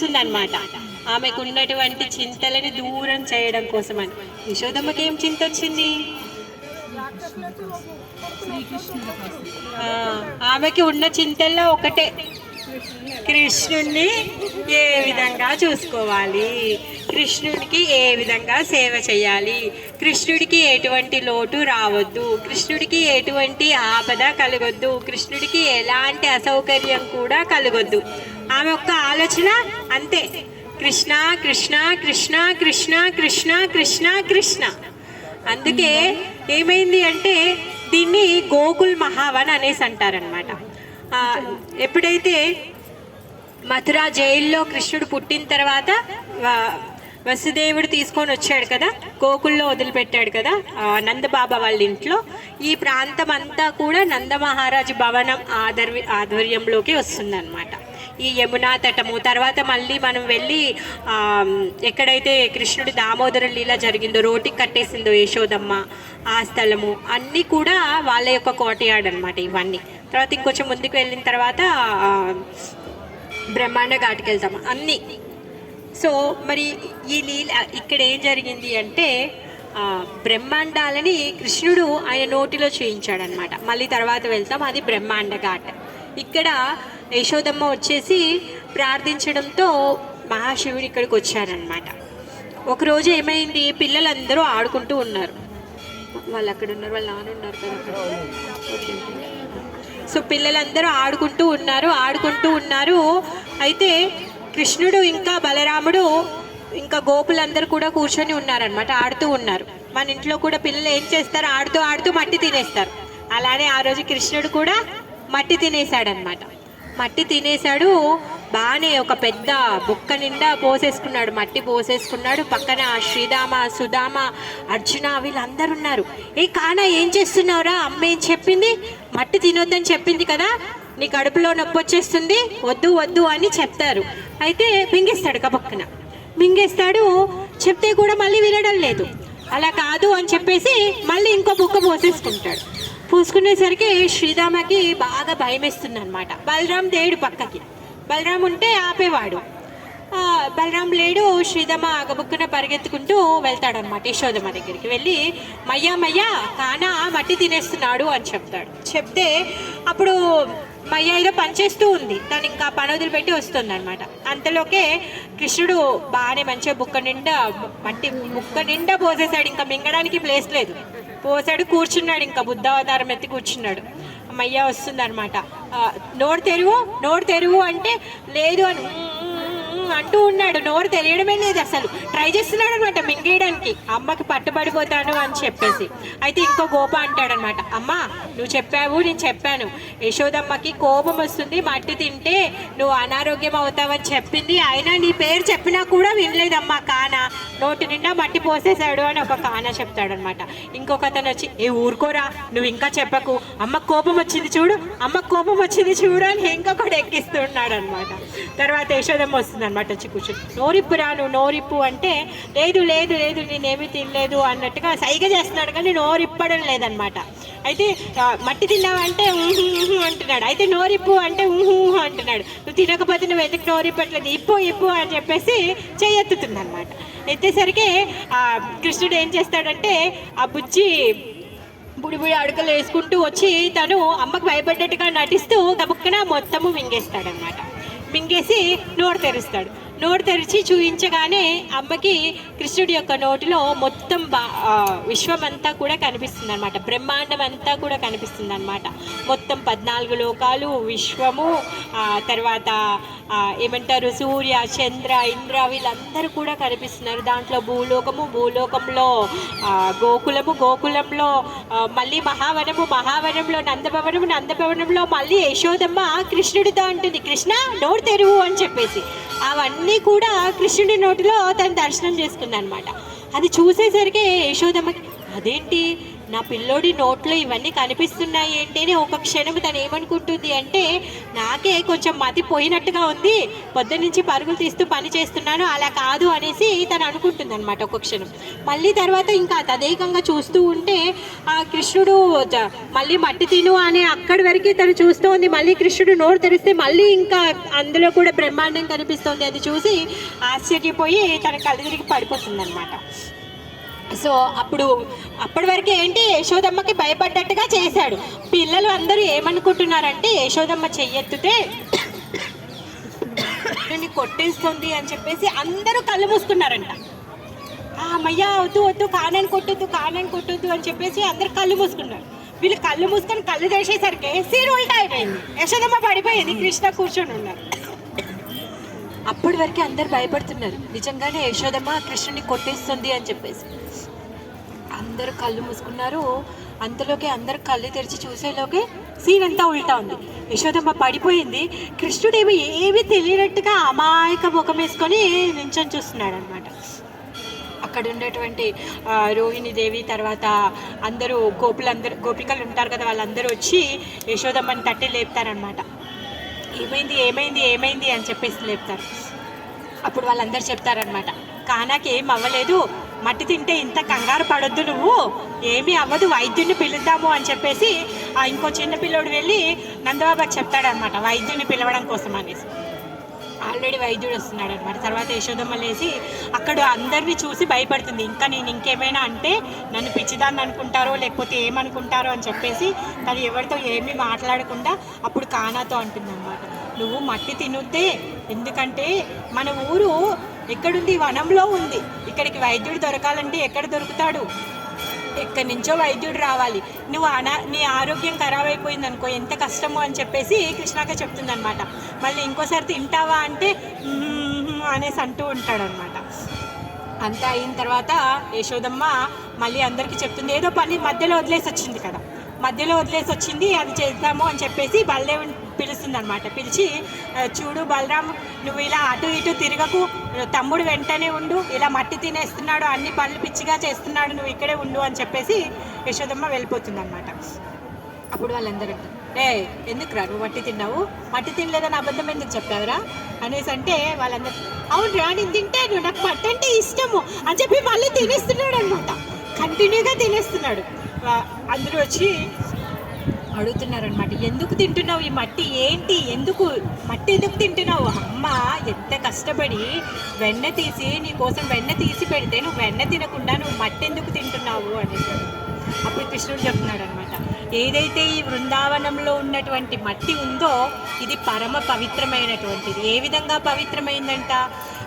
చేస్తుంది అనమాట. ఆమెకు ఉన్నటువంటి చింతలని దూరం చేయడం కోసమని. యశోదమ్మకి ఏం చింత వచ్చింది? ఆమెకి ఉన్న చింతల్లో ఒకటే, కృష్ణుణ్ణి ఏ విధంగా చూసుకోవాలి, కృష్ణుడికి ఏ విధంగా సేవ చేయాలి, కృష్ణుడికి ఎటువంటి లోటు రావద్దు, కృష్ణుడికి ఎటువంటి ఆపద కలగొద్దు, కృష్ణుడికి ఎలాంటి అసౌకర్యం కూడా కలగొద్దు. ఆమె యొక్క ఆలోచన అంతే, కృష్ణ కృష్ణ కృష్ణ కృష్ణ కృష్ణ కృష్ణ కృష్ణ. అందుకే ఏమైంది అంటే దీన్ని గోకుల్ మహావన్ అనేసి అంటారనమాట. ఎప్పుడైతే మథురా జైల్లో కృష్ణుడు పుట్టిన తర్వాత వసుదేవుడు తీసుకొని వచ్చాడు కదా, గోకుల్లో వదిలిపెట్టాడు కదా నందబాబా వాళ్ళ ఇంట్లో, ఈ ప్రాంతం అంతా కూడా నందమహారాజు భవనం ఆధ్వర్యంలోకి వస్తుందన్నమాట. ఈ యమునా తటము తర్వాత మళ్ళీ మనం వెళ్ళి ఎక్కడైతే కృష్ణుడి దామోదర లీల జరిగిందో, రోటికి కట్టేసిందో యశోదమ్మ, ఆ స్థలము అన్నీ కూడా వాళ్ళ యొక్క కోటయాడ్ అనమాట. ఇవన్నీ తర్వాత ఇంకొంచెం ముందుకు వెళ్ళిన తర్వాత బ్రహ్మాండ ఘాట్కి వెళ్తాము అన్నీ. సో మరి ఈ లీల ఇక్కడ ఏం జరిగింది అంటే బ్రహ్మాండాలని కృష్ణుడు ఆయన నోటిలో చేయించాడనమాట. మళ్ళీ తర్వాత వెళ్తాం, అది బ్రహ్మాండ ఘాట్. ఇక్కడ యశోదమ్మ వచ్చేసి ప్రార్థించడంతో మహాశివుడు ఇక్కడికి వచ్చారనమాట. ఒకరోజు ఏమైంది, పిల్లలందరూ ఆడుకుంటూ ఉన్నారు. వాళ్ళు అక్కడ ఉన్నారు, వాళ్ళు నాన్న ఉన్నారు కదా. సో పిల్లలందరూ ఆడుకుంటూ ఉన్నారు. అయితే కృష్ణుడు ఇంకా బలరాముడు ఇంకా గోపులందరూ కూడా కూర్చొని ఉన్నారనమాట, ఆడుతూ ఉన్నారు. మన ఇంట్లో కూడా పిల్లలు ఏం చేస్తారు, ఆడుతూ ఆడుతూ మట్టి తినేస్తారు. అలానే ఆ రోజు కృష్ణుడు కూడా మట్టి తినేశాడనమాట. మట్టి తినేశాడు బాగానే, ఒక పెద్ద బుక్క నిండా పోసేసుకున్నాడు, మట్టి పోసేసుకున్నాడు. పక్కన శ్రీదామ, సుధామ, అర్జున వీళ్ళందరూ ఉన్నారు. కానా ఏం చేస్తున్నావురా, అమ్మ ఏం చెప్పింది, మట్టి తినొద్దని చెప్పింది కదా, నీ కడుపులో నొప్పి వచ్చేస్తుంది, వద్దు వద్దు అని చెప్తారు. అయితే మింగేస్తాడు, కబక్కన మింగేస్తాడు. చెప్తే కూడా మళ్ళీ వినడం లేదు. అలా కాదు అని చెప్పేసి మళ్ళీ ఇంకో బుక్క పోసేసుకుంటాడు. పూసుకునేసరికి శ్రీరామకి బాగా భయం వేస్తుంది అనమాట. బలరాం లేడు పక్కకి, బలరాం ఉంటే ఆపేవాడు. బలరాం లేడు. శ్రీరామ ఆగబుక్కున పరిగెత్తుకుంటూ వెళ్తాడనమాట యశోదమ్మ దగ్గరికి. వెళ్ళి మయ్యా కానా మట్టి తినేస్తున్నాడు అని చెప్తాడు. చెప్తే అప్పుడు మయ్య ఏదో పనిచేస్తూ ఉంది, తను ఇంకా పని వదిలిపెట్టి వస్తుంది అనమాట. అంతలోకే కృష్ణుడు బాగానే మంచిగా బుక్క నిండా పోసేసాడు. ఇంకా మింగడానికి ప్లేస్ లేదు. పోసాడు, కూర్చున్నాడు, ఇంకా బుద్ధావతారం ఎత్తి కూర్చున్నాడు. మయ్య వస్తుంది అనమాట. నోరు తెరువు అంటే లేదు అని అంటూ ఉన్నాడు. నోరు తెలియడమే లేదు, అసలు ట్రై చేస్తున్నాడు అనమాట మింగేయడానికి. అమ్మకి పట్టుబడిపోతాను అని చెప్పేసి. అయితే ఇంకో గోప అంటాడనమాట, అమ్మా నువ్వు చెప్పావు, నేను చెప్పాను, యశోదమ్మకి కోపం వస్తుంది, మట్టి తింటే నువ్వు అనారోగ్యం అవుతావని చెప్పింది, అయినా నీ పేరు చెప్పినా కూడా వినలేదమ్మా, కానా నోటి నిండా మట్టి పోసేశాడు అని ఒక కానా చెప్తాడనమాట. ఇంకొక అతను వచ్చి ఊరుకోరా, నువ్వు ఇంకా చెప్పకు, అమ్మకు కోపం వచ్చింది చూడు, అమ్మకు కోపం వచ్చింది చూడు అని ఇంకొకటి ఎక్కిస్తున్నాడు అనమాట. తర్వాత యశోదమ్మ వస్తుంది అనమాట, వచ్చి కూర్చొని నోరిప్పురా, నువ్వు నోరిప్పు అంటే లేదు లేదు లేదు నేనేమీ తినలేదు అన్నట్టుగా సైగ చేస్తున్నాడు, కానీ నోరిప్పడం లేదనమాట. అయితే మట్టి తిన్నావంటే అంటున్నాడు. అయితే నోరిప్పు అంటే అంటున్నాడు. నువ్వు తినకపోతే నువ్వు ఎందుకు నోరిప్పట్లేదు, ఇప్పు అని చెప్పేసి చెయ్యెత్తుతుంది అనమాట. ఎత్తేసరికి కృష్ణుడు ఏం చేస్తాడంటే ఆ బుజ్జి బుడి అడుగులు వేసుకుంటూ వచ్చి తను అమ్మకు భయపడ్డట్టుగా నటిస్తూ గబుక్కన మొత్తము మింగేస్తాడనమాట. మింగేసి నోరు తెరుస్తాడు. నోరు తెరిచి చూపించగానే అమ్మకి కృష్ణుడి యొక్క నోటిలో మొత్తం విశ్వమంతా కూడా కనిపిస్తుంది అనమాట. బ్రహ్మాండం అంతా కూడా కనిపిస్తుంది అనమాట. మొత్తం 14 లోకాలు, విశ్వము, తర్వాత ఏమంటారు సూర్య, చంద్ర, ఇంద్ర వీళ్ళందరూ కూడా కనిపిస్తున్నారు. దాంట్లో భూలోకంలో గోకులంలో మళ్ళీ మహావనంలో నందభవనంలో మళ్ళీ యశోదమ్మ కృష్ణుడితో అంటుంది, కృష్ణ నోరు తెరువు అని చెప్పేసి. అవన్నీ కూడా కృష్ణుడి నోటిలో తను దర్శనం చేసుకుంది అనమాట. అది చూసేసరికి యశోదమ్మకి అదేంటి నా పిల్లోడి నోట్లో ఇవన్నీ కనిపిస్తున్నాయి ఏంటి అని ఒక క్షణం తను ఏమనుకుంటుంది అంటే, నాకే కొంచెం మతి పోయినట్టుగా ఉంది, పొద్దు నుంచి పరుగులు తీస్తూ పని చేస్తున్నాను, అలా కాదు అనేసి తను అనుకుంటుంది అనమాట ఒక క్షణం. మళ్ళీ తర్వాత ఇంకా తదేకంగా చూస్తూ ఉంటే ఆ కృష్ణుడు మళ్ళీ మట్టి తిను అని అక్కడి వరకు తను చూస్తూ ఉంది. మళ్ళీ కృష్ణుడు నోరు తెరిస్తే మళ్ళీ ఇంకా అందులో కూడా బ్రహ్మాండం కనిపిస్తుంది. అది చూసి ఆశ్చర్యపోయి తన కళ్ళు తిరిగి పడిపోతుంది అనమాట. సో అప్పటి వరకు ఏంటి, యశోదమ్మకి భయపడ్డట్టుగా చేశాడు. పిల్లలు అందరూ ఏమనుకుంటున్నారంటే, యశోదమ్మ చెయ్యెత్తితే కొట్టేస్తుంది అని చెప్పేసి అందరూ కళ్ళు మూసుకున్నారంట. అమ్మయ్య వద్దు వద్దు, కానని కొట్టొద్దు అని చెప్పేసి అందరు కళ్ళు మూసుకున్నారు. వీళ్ళు కళ్ళు మూసుకొని కళ్ళు తెరిచేసరికి సీన్ ఉల్టా అయిపోయింది. యశోదమ్మ పడిపోయింది, కృష్ణ కూర్చొని ఉన్నారు. అప్పటి వరకు అందరు భయపడుతున్నారు, నిజంగానే యశోదమ్మ కృష్ణుని కొట్టేస్తుంది అని చెప్పేసి. అందరూ కళ్ళు మూసుకున్నారు. అంతలోకి అందరు కళ్ళు తెరిచి చూసేలోకి సీన్ అంతా ఉల్టా ఉంది. యశోదమ్మ పడిపోయింది. కృష్ణుడేమో ఏమీ తెలియనట్టుగా అమాయక ముఖం వేసుకొని నించొని చూస్తున్నాడు అనమాట. అక్కడ ఉండేటువంటి రోహిణీదేవి, తర్వాత అందరూ గోపికలు ఉంటారు కదా, వాళ్ళందరూ వచ్చి యశోదమ్మని తట్టి లేపుతారనమాట. ఏమైంది అని చెప్పేసి లేపుతారు. అప్పుడు వాళ్ళందరూ చెప్తారనమాట, కానాకి ఏం అవ్వలేదు, మట్టి తింటే ఇంత కంగారు పడొద్దు, నువ్వు ఏమీ అవ్వదు, వైద్యుడిని పిలుద్దాము అని చెప్పేసి ఇంకో చిన్న పిల్లోడు వెళ్ళి నందబాబాకి చెప్తాడనమాట వైద్యుడిని పిలవడం కోసం అనేసి. ఆల్రెడీ వైద్యుడు వస్తున్నాడు అనమాట. తర్వాత యశోదమ్మ లేసి అక్కడ అందరినీ చూసి భయపడుతుంది. ఇంకా నేను ఇంకేమైనా అంటే నన్ను పిచ్చిదాన్ని అనుకుంటారో లేకపోతే ఏమనుకుంటారో అని చెప్పేసి తను ఎవరితో ఏమీ మాట్లాడకుండా అప్పుడు కానాతో అంటుందన్నమాట, నువ్వు మట్టి తినుద్దే, ఎందుకంటే మన ఊరు ఎక్కడుంది, వనంలో ఉంది, ఇక్కడికి వైద్యుడు దొరకాలంటే ఎక్కడ దొరుకుతాడు, ఎక్కడి నుంచో వైద్యుడు రావాలి, నువ్వు నీ ఆరోగ్యం ఖరాబ్ అయిపోయింది అనుకో ఎంత కష్టమో అని చెప్పేసి కృష్ణాక చెప్తుందనమాట. మళ్ళీ ఇంకోసారి తింటావా అంటే అనేసి అంటూ ఉంటాడనమాట. అంతా అయిన తర్వాత యశోదమ్మ మళ్ళీ అందరికీ చెప్తుంది, ఏదో పని మధ్యలో వదిలేసి వచ్చింది, అది చేద్దాము అని చెప్పేసి బలదేవుని పిలుస్తుంది అనమాట. పిలిచి, చూడు బలరామ్, నువ్వు ఇలా అటు ఇటు తిరగకు, తమ్ముడు వెంటనే ఉండు, ఇలా మట్టి తినేస్తున్నాడు, అన్ని పనులు పిచ్చిగా చేస్తున్నాడు, నువ్వు ఇక్కడే ఉండు అని చెప్పేసి యశోదమ్మ వెళ్ళిపోతుంది అనమాట. అప్పుడు వాళ్ళందరూ, ఎందుకురా నువ్వు మట్టి తిన్నావు, మట్టి తినలేదని అబద్ధం ఎందుకు చెప్పావురా అనేసి అంటే వాళ్ళందరూ, అవునురా నేను తింటాను, నాకు మట్టి అంటే ఇష్టము అని చెప్పి మళ్ళీ తినేస్తున్నాడు అనమాట. కంటిన్యూగా తినేస్తున్నాడు. అందరూ వచ్చి అడుగుతున్నారనమాట, ఎందుకు తింటున్నావు ఈ మట్టి, ఏంటి, మట్టి ఎందుకు తింటున్నావు, అమ్మ ఎంత కష్టపడి వెన్న తీసి నీకోసం వెన్న తీసి పెడితే నువ్వు వెన్న తినకుండా నువ్వు మట్టి ఎందుకు తింటున్నావు అనేసి. అప్పుడు కృష్ణుడు చెప్తున్నాడు అనమాట, ఏదైతే ఈ బృందావనంలో ఉన్నటువంటి మట్టి ఉందో ఇది పరమ పవిత్రమైనటువంటిది. ఏ విధంగా పవిత్రమైందంట,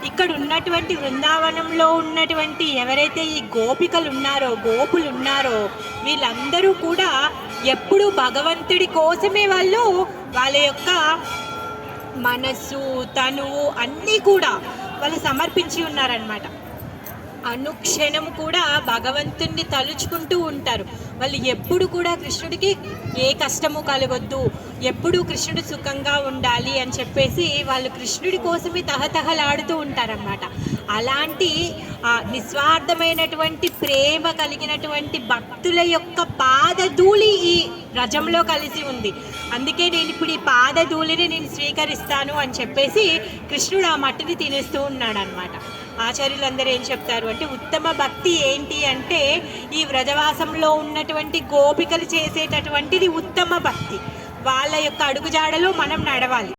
ఇక్కడ ఉన్నటువంటి బృందావనంలో ఉన్నటువంటి ఎవరైతే ఈ గోపులు ఉన్నారో వీళ్ళందరూ కూడా ఎప్పుడు భగవంతుడి కోసమే వాళ్ళ యొక్క మనస్సు, తనువు అన్నీ కూడా వాళ్ళు సమర్పించి ఉన్నారనమాట. అనుక్షణం కూడా భగవంతుణ్ణి తలుచుకుంటూ ఉంటారు. వాళ్ళు ఎప్పుడు కూడా కృష్ణుడికి ఏ కష్టము కలగొద్దు, ఎప్పుడు కృష్ణుడు సుఖంగా ఉండాలి అని చెప్పేసి వాళ్ళు కృష్ణుడి కోసమే తహతహలాడుతూ ఉంటారన్నమాట. అలాంటి నిస్వార్థమైనటువంటి ప్రేమ కలిగినటువంటి భక్తుల యొక్క పాదధూళి ఈ రజంలో కలిసి ఉంది. అందుకే నేను ఇప్పుడు ఈ పాదధూళిని నేను స్వీకరిస్తాను అని చెప్పేసి కృష్ణుడు ఆ మట్టిని తినేస్తూ ఉన్నాడు అనమాట. ఆచార్యులందరూ ఏం చెప్తారు అంటే, ఉత్తమ భక్తి ఏంటి అంటే ఈ వ్రజవాసంలో ఉన్నటువంటి గోపికలు చేసేటటువంటిది ఉత్తమ భక్తి. వాళ్ళ యొక్క అడుగుజాడలో మనం నడవాలి.